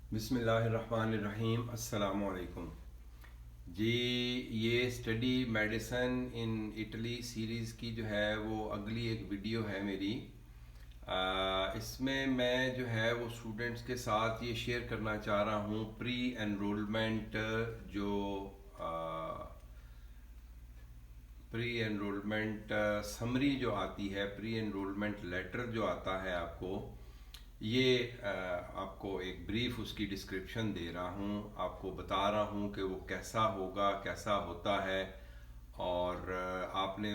बिस्मिल्लाहिर्रहमानिर्रहीम। अस्सलामुअलैकुम जी। ये study medicine in Italy series की जो है वो अगली एक वीडियो है मेरी। इसमें मैं जो है वो स्टूडेंट्स के साथ ये शेयर करना चाह रहा हूँ प्री एनरोलमेंट जो प्री एनरोलमेंट समरी जो आती है, प्री एनरोलमेंट लेटर जो आता है आपको, ये आपको एक ब्रीफ उसकी डिस्क्रिप्शन दे रहा हूँ। आपको बता रहा हूँ कि वो कैसा होगा, कैसा होता है, और आपने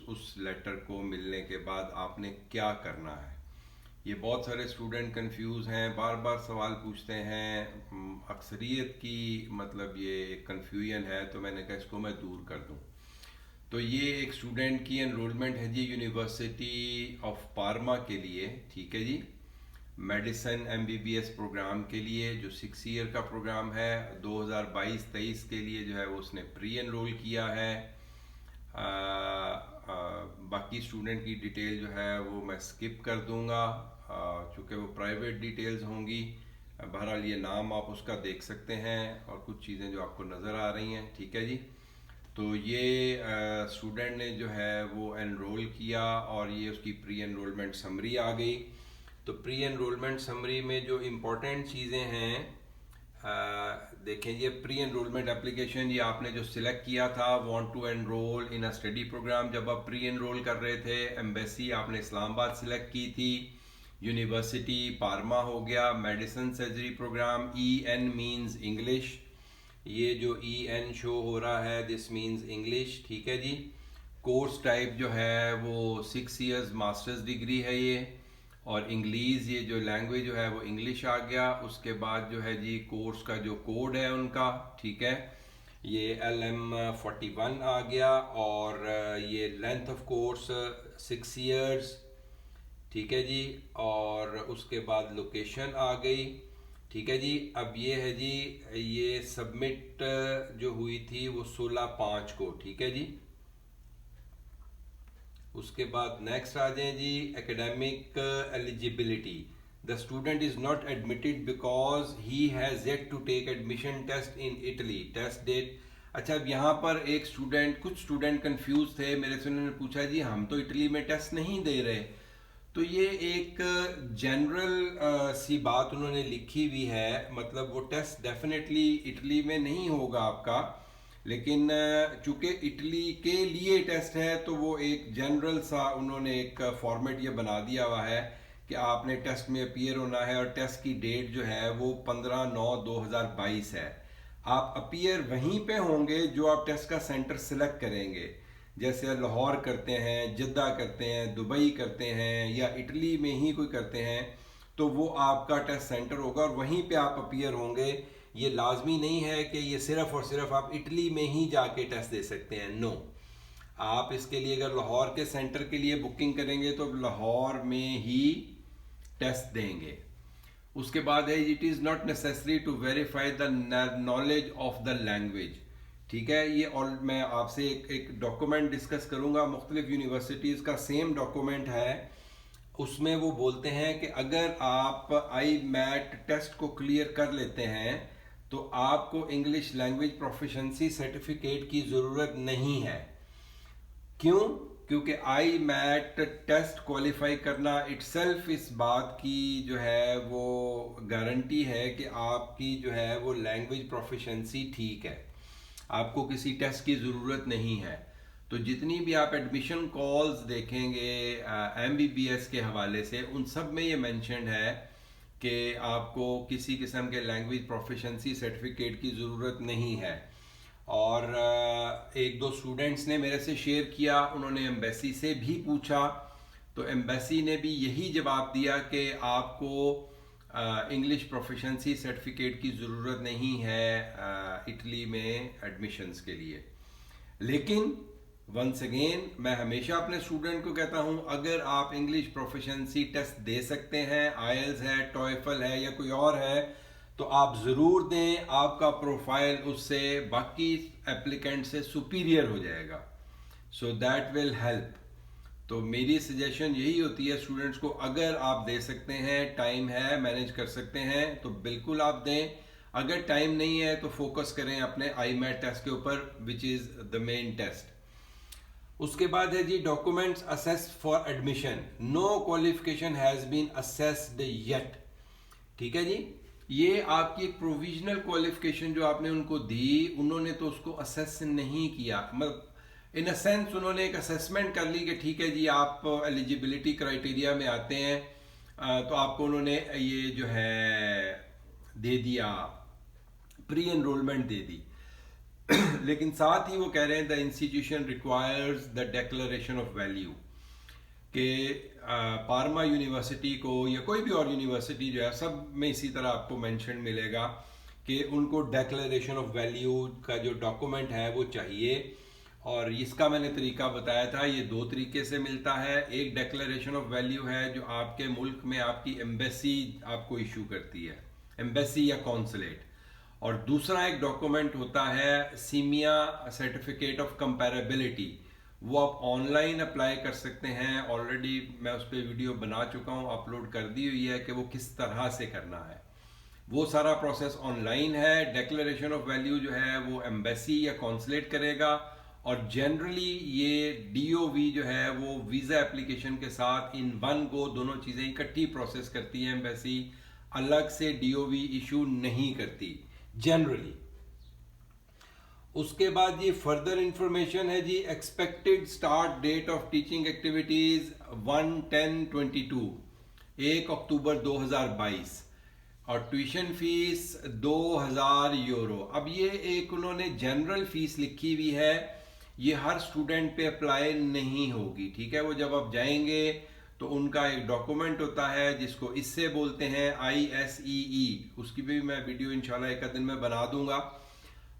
उस लेटर को मिलने के बाद आपने क्या करना है। ये बहुत सारे स्टूडेंट कंफ्यूज हैं, बार बार सवाल पूछते हैं। अक्सरियत की मतलब ये कंफ्यूजन है, तो मैंने कहा इसको मैं दूर कर दूँ। तो ये एक स्टूडेंट की एनरोलमेंट है जी यूनिवर्सिटी ऑफ पार्मा के लिए, ठीक है जी। मेडिसन एमबीबीएस प्रोग्राम के लिए जो 6 ईयर का प्रोग्राम है, 2022-23 के लिए जो है वो उसने प्री एनरोल किया है। बाकी स्टूडेंट की डिटेल जो है वो मैं स्किप कर दूंगा चूँकि वो प्राइवेट डिटेल्स होंगी। बहरहाल ये नाम आप उसका देख सकते हैं और कुछ चीज़ें जो आपको नज़र आ रही हैं, ठीक है जी। तो ये स्टूडेंट ने जो है वो एनरोल किया और ये उसकी प्री एनरोलमेंट समरी आ गई। तो प्री एनरोलमेंट समरी में जो इम्पोर्टेंट चीज़ें हैं, देखें ये प्री एनरोलमेंट एप्लीकेशन, ये आपने जो सिलेक्ट किया था want to enrol in a study programme, जब आप प्री एनरोल कर रहे थे, एम्बेसी आपने इस्लामाबाद सिलेक्ट की थी, यूनिवर्सिटी पार्मा हो गया, medicine surgery programme, E N means English, ये जो ई एन शो हो रहा है दिस मीन्स इंग्लिश, ठीक है जी। कोर्स टाइप जो है वो 6 ईयर्स मास्टर्स डिग्री है ये, और इंग्लिश ये जो लैंग्वेज जो है वो इंग्लिश आ गया। उसके बाद जो है जी कोर्स का जो कोड है उनका, ठीक है, ये LM41 आ गया, और ये लेंथ ऑफ कोर्स 6 ईयर्स, ठीक है जी। और उसके बाद लोकेशन आ गई, ठीक है जी। अब ये है जी, ये सबमिट जो हुई थी वो 16/5 को, ठीक है जी। उसके बाद नेक्स्ट आ जाए जी, academic eligibility. The student is not admitted because he has yet to take admission test in Italy, test date. अच्छा, अब यहाँ पर एक स्टूडेंट, कुछ स्टूडेंट कंफ्यूज थे मेरे से, उन्होंने पूछा जी हम तो इटली में टेस्ट नहीं दे रहे। तो ये एक जनरल सी बात उन्होंने लिखी हुई है, मतलब वो टेस्ट डेफिनेटली इटली में नहीं होगा आपका, लेकिन चूंकि इटली के लिए टेस्ट है तो वो एक जनरल सा उन्होंने एक फॉर्मेट ये बना दिया हुआ है कि आपने टेस्ट में अपीयर होना है, और टेस्ट की डेट जो है वो 15/9/2022 है। आप अपीयर वहीं पे होंगे जो आप टेस्ट का सेंटर सिलेक्ट करेंगे, जैसे लाहौर करते हैं, जद्दा करते हैं, दुबई करते हैं, या इटली में ही कोई करते हैं, तो वो आपका टेस्ट सेंटर होगा और वहीं पे आप अपीयर होंगे। ये लाजमी नहीं है कि ये सिर्फ और सिर्फ आप इटली में ही जाके टेस्ट दे सकते हैं, नो। आप इसके लिए अगर लाहौर के सेंटर के लिए बुकिंग करेंगे तो लाहौर में ही टेस्ट देंगे। उसके बाद है, it is not necessary to verify the knowledge of the language, ठीक है। ये और मैं आपसे एक डॉक्यूमेंट डिस्कस करूंगा, मुख्तलिफ यूनिवर्सिटीज़ का सेम डॉक्यूमेंट है। उसमें वो बोलते हैं कि अगर आप आई मैट टेस्ट को क्लियर कर लेते हैं तो आपको इंग्लिश लैंग्वेज प्रोफिशेंसी सर्टिफिकेट की ज़रूरत नहीं है। क्यों? क्योंकि आई मैट टेस्ट क्वालिफाई करना इटसेल्फ इस बात की जो है वो गारंटी है कि आपकी जो है वो लैंग्वेज प्रोफिशेंसी ठीक है, आपको किसी टेस्ट की ज़रूरत नहीं है। तो जितनी भी आप एडमिशन कॉल्स देखेंगे एमबीबीएस के हवाले से, उन सब में ये मेंशन है कि आपको किसी किस्म के लैंग्वेज प्रोफिशेंसी सर्टिफिकेट की ज़रूरत नहीं है। और एक दो स्टूडेंट्स ने मेरे से शेयर किया, उन्होंने एम्बेसी से भी पूछा, तो एम्बेसी ने भी यही जवाब दिया कि आपको इंग्लिश प्रोफिशेंसी सर्टिफिकेट की ज़रूरत नहीं है इटली में एडमिशन्स के लिए। लेकिन वंस अगेन मैं हमेशा अपने स्टूडेंट को कहता हूं, अगर आप इंग्लिश प्रोफिशेंसी टेस्ट दे सकते हैं, आईएल्स है, टॉयफल है, या कोई और है, तो आप ज़रूर दें। आपका प्रोफाइल उससे बाकी एप्लीकेंट से सुपीरियर हो जाएगा, सो दैट विल हेल्प। तो मेरी सजेशन यही होती है स्टूडेंट्स को, अगर आप दे सकते हैं, टाइम है, मैनेज कर सकते हैं, तो बिल्कुल आप दें। अगर टाइम नहीं है तो फोकस करें अपने IMAT टेस्ट के ऊपर, which is the main test. उसके बाद है जी documents assess for admission. No qualification has been assessed yet. ठीक है जी, ये आपकी एक प्रोविजनल क्वालिफिकेशन जो आपने उनको दी, उन्होंने तो उसको असेस नहीं किया। मतलब इन अ सेंस उन्होंने एक असेसमेंट कर ली कि ठीक है जी आप एलिजिबिलिटी क्राइटेरिया में आते हैं, तो आपको उन्होंने ये जो है दे दिया, प्री एनरोलमेंट दे दी। लेकिन साथ ही वो कह रहे हैं the institution requires the declaration of value, कि पार्मा यूनिवर्सिटी को या कोई भी और यूनिवर्सिटी जो है, सब में इसी तरह आपको मेंशन मिलेगा कि उनको डिक्लेरेशन ऑफ वैल्यू का जो डॉक्यूमेंट है वो चाहिए। और इसका मैंने तरीका बताया था, ये दो तरीके से मिलता है। एक डिक्लेरेशन ऑफ वैल्यू है जो आपके मुल्क में आपकी एम्बेसी आपको इशू करती है, एम्बेसी या कॉन्सुलेट। और दूसरा एक डॉक्यूमेंट होता है सीमिया सर्टिफिकेट ऑफ कंपैरेबिलिटी, वो आप ऑनलाइन अप्लाई कर सकते हैं। ऑलरेडी मैं उस पर वीडियो बना चुका हूँ, अपलोड कर दी हुई है कि वो किस तरह से करना है। वो सारा प्रोसेस ऑनलाइन है। डिक्लेरेशन ऑफ वैल्यू जो है वो एम्बेसी या कॉन्सुलेट करेगा, और जनरली ये DOV जो है वो वीज़ा एप्लीकेशन के साथ इन वन को दोनों चीज़ें इकट्ठी प्रोसेस करती है। एम्बेसी अलग से DOV इशू नहीं करती जनरली। उसके बाद ये फर्दर इंफॉर्मेशन है जी, expected start date of teaching activities 1/10/22, 1 October 2022, और ट्यूशन फीस 2000 यूरो। अब ये एक उन्होंने जनरल फीस लिखी हुई है, ये हर स्टूडेंट पे अप्लाई नहीं होगी। ठीक है, वो जब आप जाएंगे तो उनका एक डॉक्यूमेंट होता है जिसको इससे बोलते हैं ISEE, उसकी भी मैं वीडियो इंशाल्लाह एक दिन में बना दूंगा।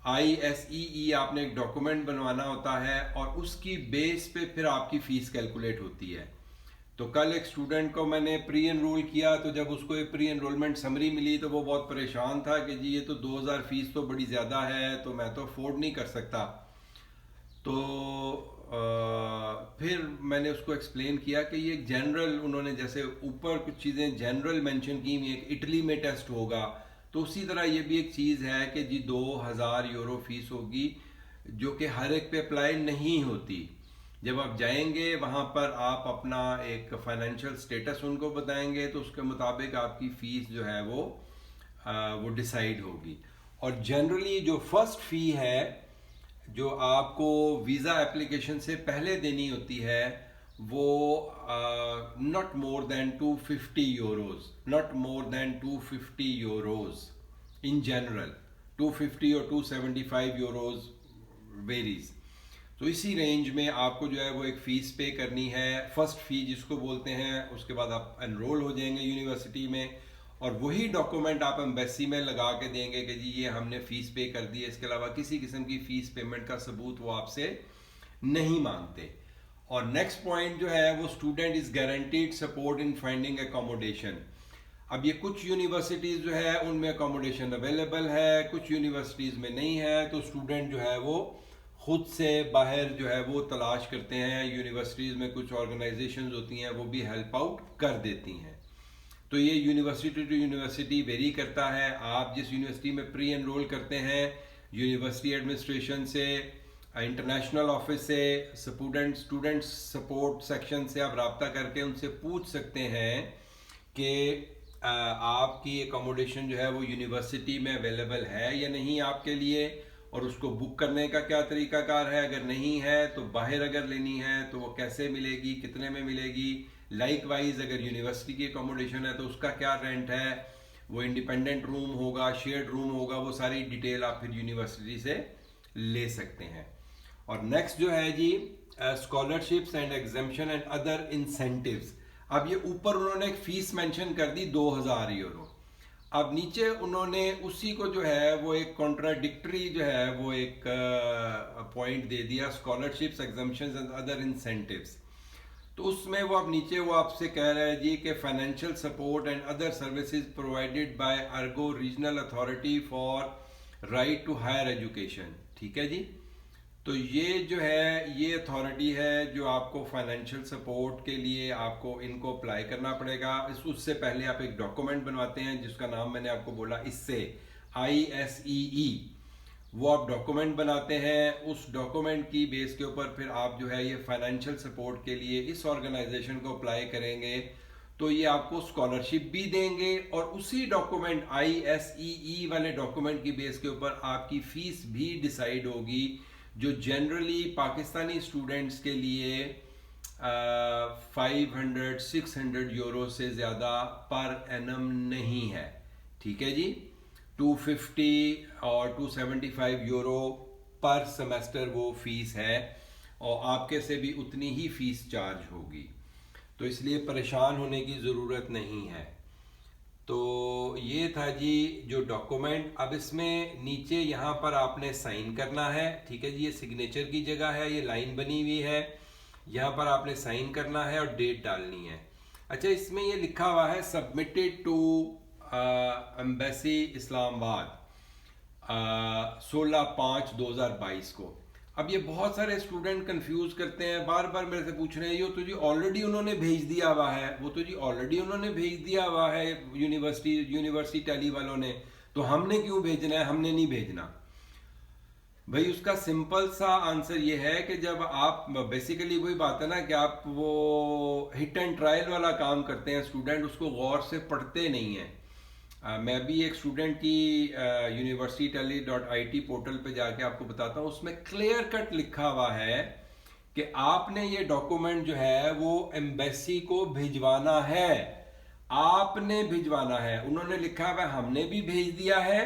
ISEE आपने एक डॉक्यूमेंट बनवाना होता है, और उसकी बेस पे फिर आपकी फीस कैलकुलेट होती है। तो कल एक स्टूडेंट को मैंने प्री एनरोल किया, तो जब उसको एक प्री एनरोलमेंट समरी मिली तो वो बहुत परेशान था कि जी ये तो 2000 फीस तो बड़ी ज़्यादा है, तो मैं तो अफोर्ड नहीं कर सकता। तो फिर मैंने उसको एक्सप्लेन किया कि ये जनरल, उन्होंने जैसे ऊपर कुछ चीज़ें जनरल मेंशन की, एक इटली में टेस्ट होगा, तो उसी तरह ये भी एक चीज़ है कि जी 2000 यूरो फीस होगी, जो कि हर एक पे अप्लाई नहीं होती। जब आप जाएंगे वहाँ पर आप अपना एक फाइनेंशियल स्टेटस उनको बताएंगे, तो उसके मुताबिक आपकी फ़ीस जो है वो डिसाइड होगी। और जनरली जो फर्स्ट फ़ी है जो आपको वीज़ा एप्लीकेशन से पहले देनी होती है, वो not more than 250 euros, not more than 250 euros in general. 250 और 275 यूरोज वेरीज। तो इसी रेंज में आपको जो है वो एक फ़ीस पे करनी है, फर्स्ट फ़ी जिसको बोलते हैं। उसके बाद आप एनरोल हो जाएंगे यूनिवर्सिटी में, और वही डॉक्यूमेंट आप एम्बेसी में लगा के देंगे कि जी ये हमने फ़ीस पे कर दी है। इसके अलावा किसी किस्म की फ़ीस पेमेंट का सबूत वो आपसे नहीं मांगते। और नेक्स्ट पॉइंट जो है वो student is guaranteed support in finding accommodation. अब ये कुछ यूनिवर्सिटीज़ जो है उनमें अकोमोडेशन अवेलेबल है, कुछ यूनिवर्सिटीज़ में नहीं है, तो स्टूडेंट जो है वो खुद से बाहर जो है वो तलाश करते हैं। यूनिवर्सिटीज़ में कुछ ऑर्गेनाइजेशंस होती हैं वो भी हेल्प आउट कर देती हैं। तो ये यूनिवर्सिटी टू यूनिवर्सिटी वेरी करता है। आप जिस यूनिवर्सिटी में प्री एनरोल करते हैं, यूनिवर्सिटी एडमिनिस्ट्रेशन से, इंटरनेशनल ऑफिस से, स्टूडेंट सपोर्ट सेक्शन से आप रब्ता करके उनसे पूछ सकते हैं कि आपकी एकोमोडेशन जो है वो यूनिवर्सिटी में अवेलेबल है या नहीं आपके लिए, और उसको बुक करने का क्या तरीकाकार है। अगर नहीं है तो बाहर अगर लेनी है तो वो कैसे मिलेगी, कितने में मिलेगी। लाइकवाइज अगर यूनिवर्सिटी की एकोमोडेशन है तो उसका क्या रेंट है, वो इंडिपेंडेंट रूम होगा, शेयर्ड रूम होगा, वो सारी डिटेल आप फिर यूनिवर्सिटी से ले सकते हैं। और नेक्स्ट जो है जी scholarships and exemption and other incentives. अब ये ऊपर उन्होंने एक फीस मेंशन कर दी 2000 यूरो। अब नीचे उन्होंने उसी को जो है वो एक कॉन्ट्राडिक्टरी जो है वो एक पॉइंट दे दिया, scholarships exemptions and other incentives. तो उसमें वो अब नीचे वो आपसे कह रहा है जी कि financial support and other services provided by Ergo regional authority for right to higher education. ठीक है जी, तो ये जो है ये अथॉरिटी है जो आपको फाइनेंशियल सपोर्ट के लिए आपको इनको अप्लाई करना पड़ेगा। उससे पहले आप एक डॉक्यूमेंट बनवाते हैं जिसका नाम मैंने आपको बोला इससे ISEE, वो आप डॉक्यूमेंट बनाते हैं। उस डॉक्यूमेंट की बेस के ऊपर फिर आप जो है ये फाइनेंशियल सपोर्ट के लिए इस ऑर्गेनाइजेशन को अप्लाई करेंगे, तो ये आपको स्कॉलरशिप भी देंगे और उसी डॉक्यूमेंट ISEE वाले डॉक्यूमेंट की बेस के ऊपर आपकी फीस भी डिसाइड होगी, जो जनरली पाकिस्तानी स्टूडेंट्स के लिए 500-600 यूरो से ज़्यादा पर एनम नहीं है। ठीक है जी, 250 और 275 यूरो पर सेमेस्टर वो फीस है और आपके से भी उतनी ही फीस चार्ज होगी, तो इसलिए परेशान होने की ज़रूरत नहीं है। तो ये था जी जो डॉक्यूमेंट। अब इसमें नीचे यहाँ पर आपने साइन करना है। ठीक है जी, ये सिग्नेचर की जगह है, ये लाइन बनी हुई है, यहाँ पर आपने साइन करना है और डेट डालनी है। अच्छा, इसमें ये लिखा हुआ है सबमिटेड टू एम्बेसी इस्लामाबाद 16/5/2022 को। अब ये बहुत सारे स्टूडेंट कंफ्यूज करते हैं, बार बार मेरे से पूछ रहे हैं यो तो जी ऑलरेडी उन्होंने भेज दिया हुआ है, वो तो जी ऑलरेडी उन्होंने भेज दिया हुआ है यूनिवर्सिटी टेली वालों ने, तो हमने क्यों भेजना है? हमने नहीं भेजना भाई। उसका सिंपल सा आंसर ये है कि जब आप बेसिकली वही बात है ना कि आप वो हिट एंड ट्रायल वाला काम करते हैं, स्टूडेंट उसको गौर से पढ़ते नहीं है। मैं भी एक स्टूडेंट की universitytally.it पोर्टल पे जाके आपको बताता हूँ, उसमें क्लियर कट लिखा हुआ है कि आपने ये डॉक्यूमेंट जो है वो एम्बेसी को भिजवाना है, आपने भिजवाना है। उन्होंने लिखा है हमने भी भेज दिया है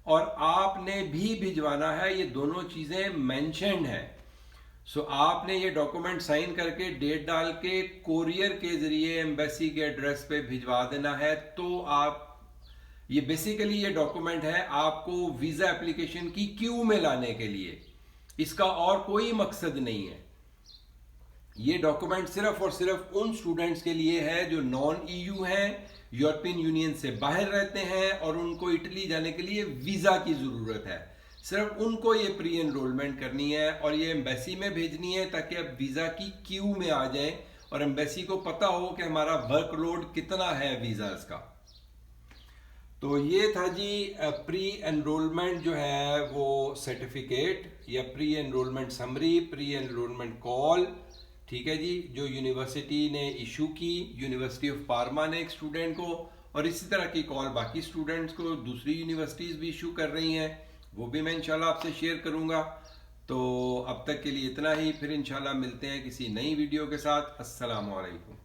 और आपने भी भिजवाना है, ये दोनों चीजें मेंशन्ड है। सो आपने ये डॉक्यूमेंट साइन करके डेट डाल के कोरियर के जरिए एम्बेसी के एड्रेस पे भिजवा देना है। तो आप ये बेसिकली ये डॉक्यूमेंट है आपको वीजा एप्लीकेशन की क्यू में लाने के लिए, इसका और कोई मकसद नहीं है। ये डॉक्यूमेंट सिर्फ और सिर्फ उन स्टूडेंट्स के लिए है जो नॉन EU हैं, यूरोपियन यूनियन से बाहर रहते हैं और उनको इटली जाने के लिए वीजा की जरूरत है। सिर्फ उनको ये प्री एनरोलमेंट करनी है और ये एम्बेसी में भेजनी है ताकि अब वीजा की क्यू में आ जाए और एम्बेसी को पता हो कि हमारा वर्कलोड कितना है वीजास का। तो ये था जी प्री एनरोलमेंट जो है वो सर्टिफिकेट या pre enrolment summary, pre enrolment call. ठीक है जी, जो यूनिवर्सिटी ने इशू की, यूनिवर्सिटी ऑफ पार्मा ने एक स्टूडेंट को, और इसी तरह की कॉल बाकी स्टूडेंट्स को दूसरी यूनिवर्सिटीज़ भी इशू कर रही हैं, वो भी मैं इंशाल्लाह आपसे शेयर करूंगा। तो अब तक के लिए इतना ही, फिर इंशाल्लाह मिलते हैं किसी नई वीडियो के साथ। अस्सलाम वालेकुम।